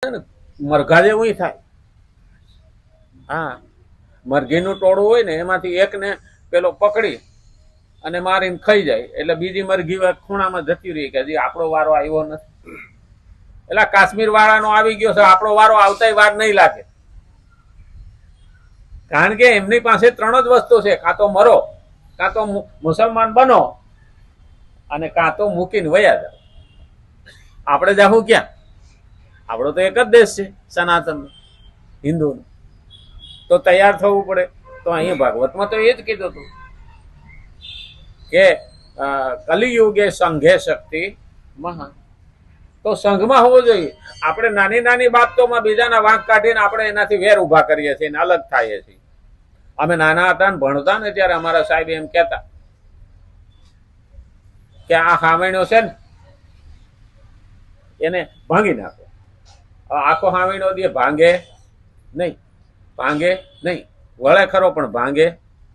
છે ને મરઘા જેવું થાય. હા, મરઘીનું ટોળું હોય ને એમાંથી એકને પેલો પકડી અને મારીને ખાઈ જાય એટલે બીજી મરઘી ખૂણામાં જતી રહી કે હજી આપણો વારો આવ્યો નથી. એટલે કાશ્મીર વાળાનો આવી ગયો છે, આપણો વારો આવતાય વાર નહીં લાગે. કારણ કે એમની પાસે 3 જ વસ્તુ છે, કાં તો મરો, કાં તો મુસલમાન બનો, અને કાં તો મૂકીને વયા જાવ. આપણે જાહું ક્યાં? આપણો તો એક જ દેશ છે સનાતન હિન્દુનો, તો તૈયાર થવું પડે. તો અહીંયા ભાગવતમાં તો એ જ કીધું હતું કે કલિયુગે સંઘે શક્તિ મહાન. તો સંઘમાં હોવો જોઈએ. આપણે નાની નાની બાબતોમાં બીજાના વાંક કાઢીને આપણે એનાથી વેર ઉભા કરીએ છીએ, અલગ થાય છીએ. અમે નાના હતા ને ભણતા ને ત્યારે અમારા સાહેબ એમ કહેતા કે આ હાવણીઓ છે ને એને ભાંગી નાખો. આખો હાવણીઓ દે ભાંગે નહીં, ભાંગે નહીં, વળે ખરો પણ ભાંગે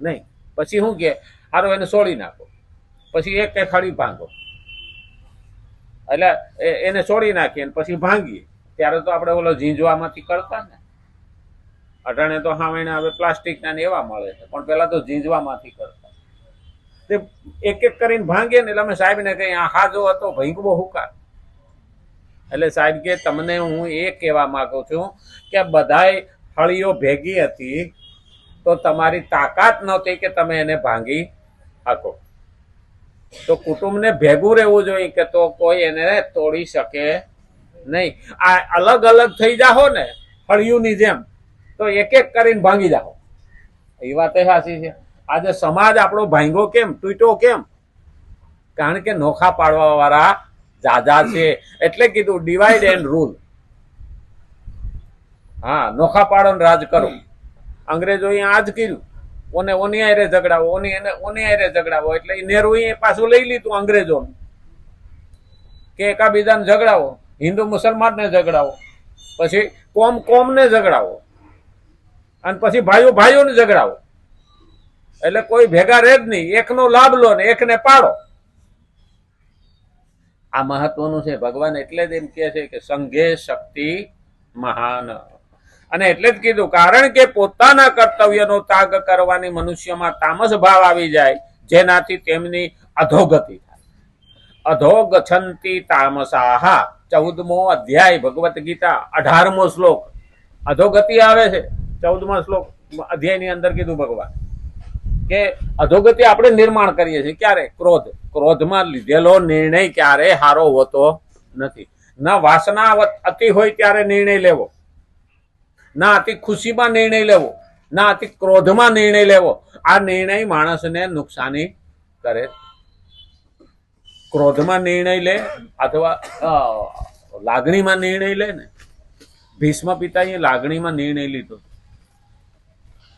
નહીં. પછી શું કે હારો એને છોડી નાખો, પછી એક ખડી ભાંગો. એટલે એને છોડી નાખીએ પછી ભાંગીએ. ત્યારે તો આપણે ઓલો ઝીંઝવામાંથી કરતા ને. અટાણે તો હાવણા હવે પ્લાસ્ટિકના ને એવા મળે છે, પણ પેલા તો ઝીંઝવામાંથી કરતા. તે એક એક કરીને ભાંગીએ ને એટલે અમે સાહેબને કહીએ આ હાજો હતો ભીંગવો હુકાર. એટલે સાહેબ કે તમને હું એ કહેવા માંગુ છું કે બધાય હળીઓ ભેગી હતી તો તમારી તાકાત નહોતી કે તમે એને ભાંગી શકો. તો કુટુંબને ભેગું રહેવું જોઈએ કે તો કોઈ એને તોડી શકે નહીં. આ અલગ અલગ થઈ જાઓ ને હળિયુંની જેમ તો એક એક કરીને ભાંગી જાઓ. એ વાત સાચી છે. આજે સમાજ આપણો ભાંગો કેમ, તૂટ્યો કેમ? કારણ કે નોખા પાડવા વાળા જાજા છે. એટલે કીધું ડિવાઈડ એન્ડ રૂલ. હા, નોખા પાડો ને રાજ કરો. અંગ્રેજો અહીંયા આજ કર્યું. ઓની હારે ઝઘડાવો, ઓની હારે ઝઘડાવો. એટલે નેહરુ એ પાછું લઈ લીધું અંગ્રેજોનું કે એકાબીજાને ઝઘડાવો, હિન્દુ મુસલમાનને ઝઘડાવો, પછી કોમને ઝઘડાવો, અને પછી ભાઈઓને ઝઘડાવો. એટલે કોઈ ભેગા રહે જ નહીં. એકનો લાભ લો ને એકને પાડો. આ મહત્વનું છે. ભગવાન એટલે જ એમ કહે છે કે સંઘે શક્તિ મહાન. અને એટલે જ કીધું કારણ કે પોતાના કર્તવ્યનો ત્યાગ કરવાની મનુષ્યમાં તામસ ભાવ આવી જાય, જેનાથી તેમની અધોગતિ થાય. અધોગચ્છન્તિ તામસાહા 14મો અધ્યાય ભગવત ગીતા 18મો શ્લોક. અધોગતિ આવે છે 14મા શ્લોક અધ્યાયની અંદર કીધું ભગવાન કે અધોગતિ આપણે નિર્માણ કરીએ છીએ. ક્યારે? ક્રોધમાં લીધેલો નિર્ણય ક્યારે હારો હોતો નથી. ના વાસના અતિ હોય ત્યારે નિર્ણય લેવો, ના અતિ ખુશીમાં નિર્ણય લેવો, ના અતિ ક્રોધમાં નિર્ણય લેવો. આ નિર્ણય માણસને નુકસાની કરે. ક્રોધમાં નિર્ણય લે અથવા લાગણીમાં નિર્ણય લે ને. ભીષ્મ પિતાએ લાગણીમાં નિર્ણય લીધો.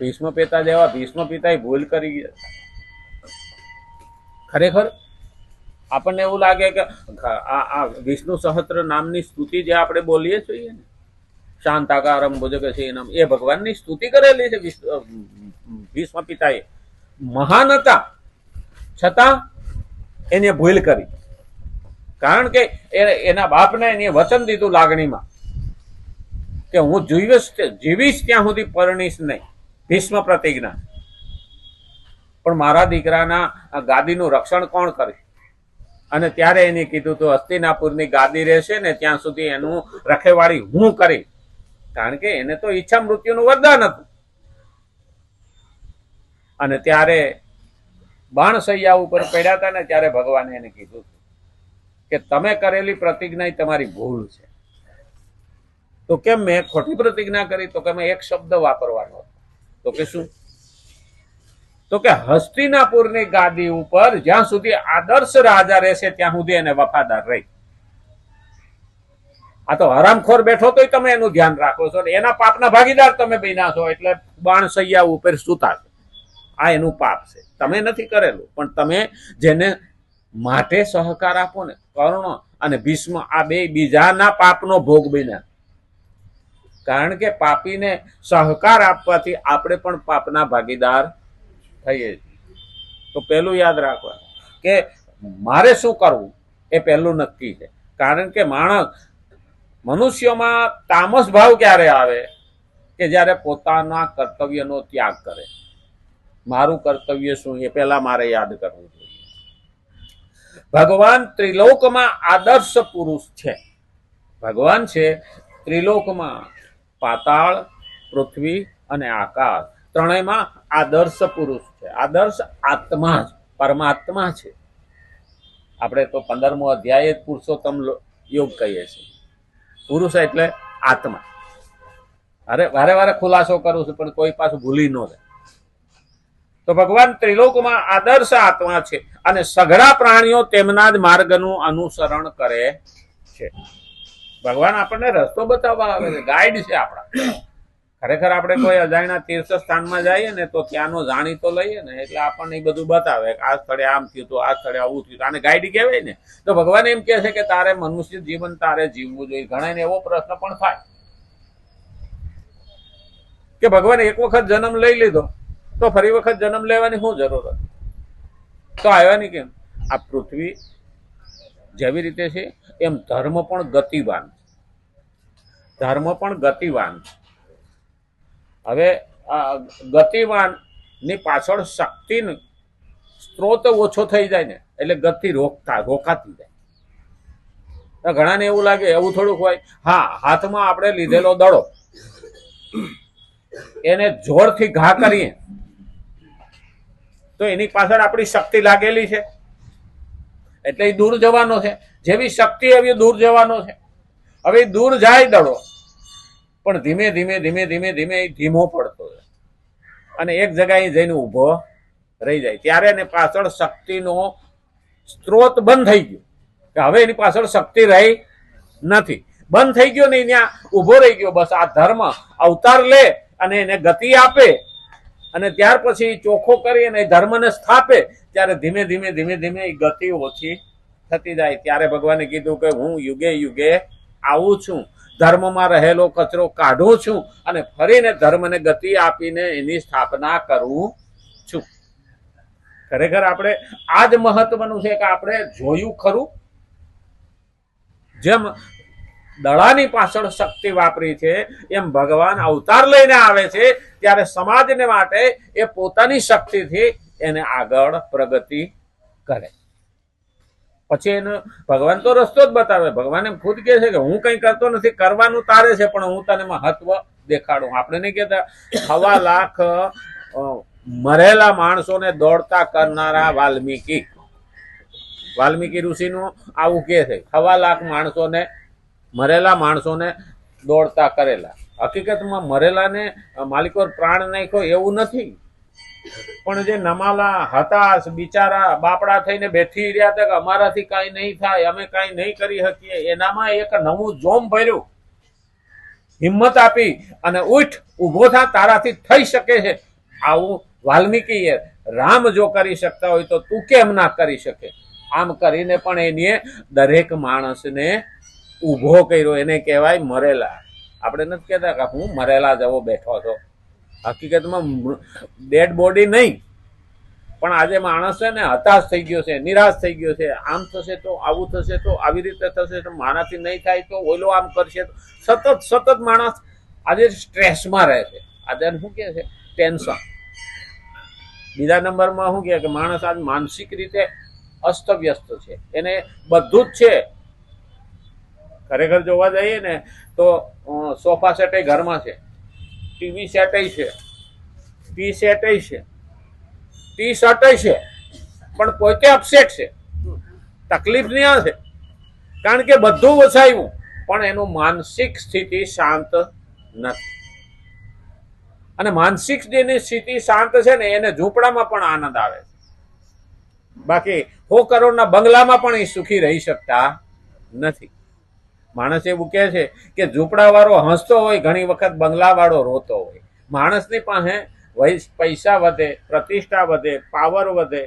ભીષ્મ પિતા જેવા ભીષ્મ પિતાએ ભૂલ કરી ગયા. ખરેખર આપણને એવું લાગે કે આ વિષ્ણુ સહસ્ત્ર નામની સ્તુતિ જે આપણે બોલીએ છીએ ને, શાંતાકારમ ભુજગશયનમ, એ ભગવાનની સ્તુતિ કરેલી છે ભીષ્મ પિતાએ. મહાન હતા છતાં એને ભૂલ કરી. કારણ કે એના બાપને એને વચન દીધું લાગણીમાં કે હું જીવીશ ત્યાં સુધી પરણીશ નહીં. ભીષ્મ પ્રતિજ્ઞા. પણ મારા દીકરાના ગાદીનું રક્ષણ કોણ કરે? અને ત્યારે એને કીધું તો હસ્તિનાપુરની ગાદી રહેશે ને ત્યાં સુધી એનું રખેવાળી હું કરી. કારણ કે એને તો ઈચ્છા મૃત્યુનું વરદાન હતું. અને ત્યારે બાણસૈયા ઉપર પડ્યા હતા ને ત્યારે ભગવાને એને કીધું કે તમે કરેલી પ્રતિજ્ઞા તમારી ભૂલ છે. તો કેમ મેં ખોટી પ્રતિજ્ઞા કરી? તો કે મેં એક શબ્દ વાપરવાનો. તો કે શું? તો કે હસ્તિનાપુરની ગાદી ઉપર જ્યાં સુધી આદર્શ રાજા રહેશે ત્યાં સુધી એને વફાદાર રહી. આ તો હરામખોર બેઠો તોય તમે એનું ધ્યાન રાખો છો, એના પાપના ભાગીદાર તમે બન્યા છો. એટલે બાણસૈયા ઉપર સૂતા છે. આ એનું પાપ છે. તમે નથી કરેલું, પણ તમે જેને માટે સહકાર આપો ને, કર્ણ અને ભીષ્મ આ બે બીજાના પાપનો ભોગ બન્યા. કારણ કે પાપીને સહકાર આપવાથી આપણે પણ પાપના ભાગીદાર થઈએ છીએ. તો પહેલું યાદ રાખવાનું કે મારે શું કરવું એ પહેલું નક્કી છે. કારણ કે મનુષ્યોમાં તામસ ભાવ ક્યારે આવે કે જ્યારે પોતાના કર્તવ્યનો ત્યાગ કરે. મારું કર્તવ્ય શું એ પહેલા મારે યાદ કરવું જોઈએ. ભગવાન ત્રિલોકમાં આદર્શ પુરુષ છે. ભગવાન છે ત્રિલોકમાં, પાતાળ, પૃથ્વી અને આકાશ ત્રણેયમાં આદર્શ પુરુષ છે. આદર્શ આત્મા જ પરમાત્મા છે. આપણે તો 15મો અધ્યાય જ પુરુષોત્તમ યોગ કહીએ છીએ. પુરુષ એટલે આત્મા. અરે વારે વારે ખુલાસો કરું છું પણ કોઈ પાછું ભૂલી ન જાય. તો ભગવાન ત્રિલોકમાં આદર્શ આત્મા છે અને સઘળા પ્રાણીઓ તેમના જ માર્ગનું અનુસરણ કરે છે. ભગવાન આપણને રસ્તો બતાવવા આવે છે, ગાઈડ છે આપણા. ખરેખર આપણે કોઈ અજાણ્યા તીર્થ સ્થાનમાં જઈએ ને તો ત્યાંનો જાણીતો લઈએ ને એટલે આપણને એ બધું બતાવે કે આ સ્થળે આમ થયું તો આ સ્થળે આવું થયું, આને ગાઈડ કહેવાય ને. તો ભગવાન એમ કહે છે કે તારે મનુષ્ય જીવન તારે જીવવું જોઈએ. ઘણાને એવો પ્રશ્ન પણ થાય કે ભગવાન એક વખત જન્મ લઈ લીધો તો ફરી વખત જન્મ લેવાની શું જરૂર હતી? તો આવ્યા કેમ? આ પૃથ્વી જેવી રીતે છે એમ ધર્મ પણ ગતિવાન. ધર્મ પણ ગતિવાન. હવે ગતિવાન ની પાછળ શક્તિનો સ્ત્રોત ઓછો થઈ જાય ને એટલે ગતિ રોકાતી જાય. ઘણાને એવું લાગે એવું થોડુંક હોય. હા, હાથમાં આપણે લીધેલો દડો એને જોરથી ઘા કરીએ તો એની પાછળ આપણી શક્તિ લાગેલી છે એટલે એ દૂર જવાનો છે. જેવી શક્તિ એવી દૂર જવાનો છે. હવે દૂર જાય દડો પણ ધીમે ધીમે ધીમે ધીમે ધીમે ધીમો પડતો છે અને એક જગ્યાએ જઈને ઊભો રહી જાય. ત્યારે એને પાછળ શક્તિનો સ્ત્રોત બંધ થઈ ગયો કે હવે એની પાછળ શક્તિ રહી નથી. બંધ થઈ ગયો ને ત્યાં ઊભો રહી ગયો. બસ આ ધર્મ અવતાર લે અને એને ગતિ આપે અને ત્યાર પછી ચોખ્ખો કરી અને ધર્મને સ્થાપે ત્યારે ધીમે ધીમે ધીમે ધીમે એ ગતિ ઓછી થતી જાય. ત્યારે ભગવાને કીધું કે હું યુગે યુગે આવું છું, ધર્મમાં રહેલો કચરો કાઢું છું અને ફરીને ધર્મને ગતિ આપીને એની સ્થાપના કરું છું. ખરેખર આપણે આ જ મહત્વનું છે કે આપણે જોયું ખરું. જેમ દડાની પાછળ શક્તિ વાપરી છે એમ ભગવાન અવતાર લઈને આવે છે ત્યારે સમાજને માટે એ પોતાની શક્તિથી એને આગળ પ્રગતિ કરે. પછી એને ભગવાન તો રસ્તો જ બતાવે. ભગવાન એમ ખુદ કહે છે કે હું કંઈ કરતો નથી, કરવાનું તારે છે પણ હું તને મહત્વ દેખાડું. આપણે નહીં કહેતા 1.25 લાખ મરેલા માણસોને દોડતા કરનારા વાલ્મીકી ઋષિનું આવું કહે છે. 1.25 લાખ માણસોને, મરેલા માણસોને દોડતા કરેલા. હકીકતમાં મરેલાને માલિકો પ્રાણ નાખ્યો એવું નથી, પણ જે નમાલા હતાશ બિચારા બાપડા થઈને બેઠી રહ્યા હતા કે અમારાથી કાંઈ નહીં થાય, અમે કાંઈ નહીં કરી શકીએ, એનામાં એક નવું જોમ ભર્યું. હિંમત આપી અને ઉઠ, ઊભો થા, તારાથી થઈ શકે છે. આવું વાલ્મીકીએ રામ જો કરી શકતા હોય તો તું કેમ ના કરી શકે? આમ કરીને પણ એને દરેક માણસને ઊભો કર્યો. એને કહેવાય મરેલા. આપણે નથી કહેતા કે હું મરેલા જેવો બેઠો છો. હકીકતમાં ડેડ બોડી નહીં, પણ આજે માણસ છે ને હતાશ થઈ ગયો છે, નિરાશ થઈ ગયો છે. આમ થશે તો આવું થશે તો આવી રીતે થશે તો મારાથી નહીં થાય તો ઓલો આમ કરશે. સતત માણસ આજે સ્ટ્રેસમાં રહે છે. આજે શું કહે છે? ટેન્શન. બીજા નંબરમાં શું કહે કે માણસ આજ માનસિક રીતે અસ્તવ્યસ્ત છે. એને બધું જ છે. ખરેખર જોવા જઈએ ને તો સોફા સેટ ઘરમાં છે, ટીવી સેટ છે, ટી સેટ છે, ટી શર્ટ છે, પણ પોતે અપસેટ છે. તકલીફ નહીં છે કારણ કે બધું વસાયું પણ એનું માનસિક સ્થિતિ શાંત નથી. અને માનસિક જેની સ્થિતિ શાંત છે ને એને ઝૂંપડામાં પણ આનંદ આવે છે. બાકી 100 કરોડના બંગલામાં પણ એ સુખી રહી શકતા નથી. માણસ એવું કહે છે કે ઝૂંપડા વાળો હસતો હોય, ઘણી વખત બંગલા વાળો રોતો હોય. માણસની પાસે પૈસા વધે, પ્રતિષ્ઠા વધે, પાવર વધે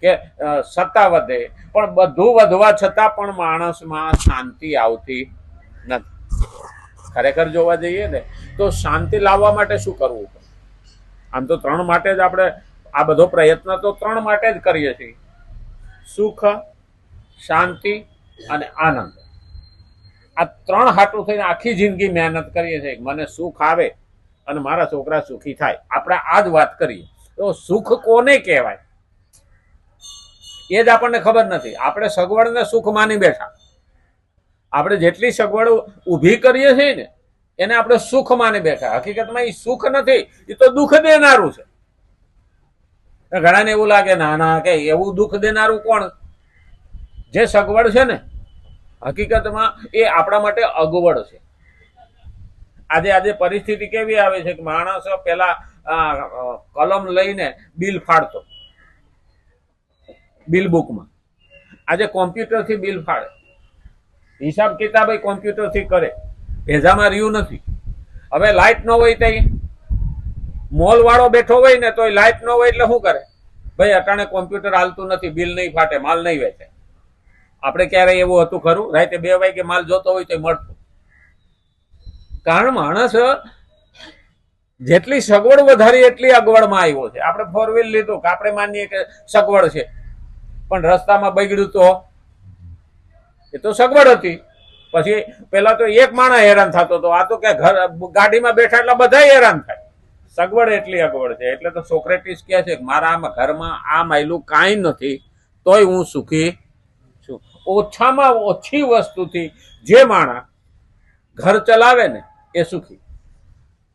કે સત્તા વધે, પણ બધું વધવા છતાં પણ માણસમાં શાંતિ આવતી નથી. ખરેખર જોવા જઈએ ને તો શાંતિ લાવવા માટે શું કરવું પડે? આમ તો 3 માટે જ આપણે આ બધો પ્રયત્ન તો 3 માટે જ કરીએ છીએ: સુખ, શાંતિ અને આનંદ. આ ત્રણ હાટું થઈને આખી જિંદગી મહેનત કરીએ છીએ કે મને સુખ આવે અને મારા છોકરા સુખી થાય. આપણે આ જ વાત કરીએ. તો સુખ કોને કહેવાય એ જ આપણને ખબર નથી. આપણે સગવડને સુખ માની બેઠા. આપણે જેટલી સગવડ ઊભી કરીએ છીએ ને એને આપણે સુખ માની બેઠા. હકીકતમાં એ સુખ નથી, એ તો દુઃખ દેનારું છે. ઘણાને એવું લાગે ના ના કે એવું દુઃખ દેનારું કોણ? જે સગવડ છે ને હકીકતમાં એ આપણા માટે અગવડ છે. આજે પરિસ્થિતિ કેવી આવે છે કે માણસ પેલા કલમ લઈને બિલ ફાડતો બિલ બુકમાં. આજે કોમ્પ્યુટરથી બિલ ફાડે, હિસાબ કિતાબ કોમ્પ્યુટરથી કરે, ભેજામાં રહ્યું નથી. હવે લાઇટ ન હોય તો મોલ વાળો બેઠો હોય ને તો લાઇટ ન હોય એટલે શું કરે? ભાઈ અટાણે કોમ્પ્યુટર હાલતું નથી, બિલ નહીં ફાટે, માલ નહીં વેચે. આપણે ક્યારે એવું હતું ખરું? રાતે 2 વાગે માલ જોતો હોય તો મળતું. કારણ માણસ જેટલી સગવડ વધારી એટલી અગવડમાં આવ્યો છે. આપણે 4 વ્હીલ લીધું કે આપણે માનીએ કે સગવડ છે, પણ રસ્તામાં બગડ્યું તો એ તો સગવડ હતી. પછી પેલા તો એક માણસ હેરાન થતો હતો, આ તો કે ગાડીમાં બેઠા એટલે બધા હેરાન થાય. સગવડ એટલી અગવડ છે. એટલે તો સોક્રેટિસ કહે છે કે મારા ઘરમાં આ માયલું કાંઈ નથી તોય હું સુખી છું. ઓછામાં ઓછી વસ્તુથી જે માણસ ઘર ચલાવે ને એ સુખી.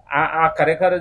આ ખરેખર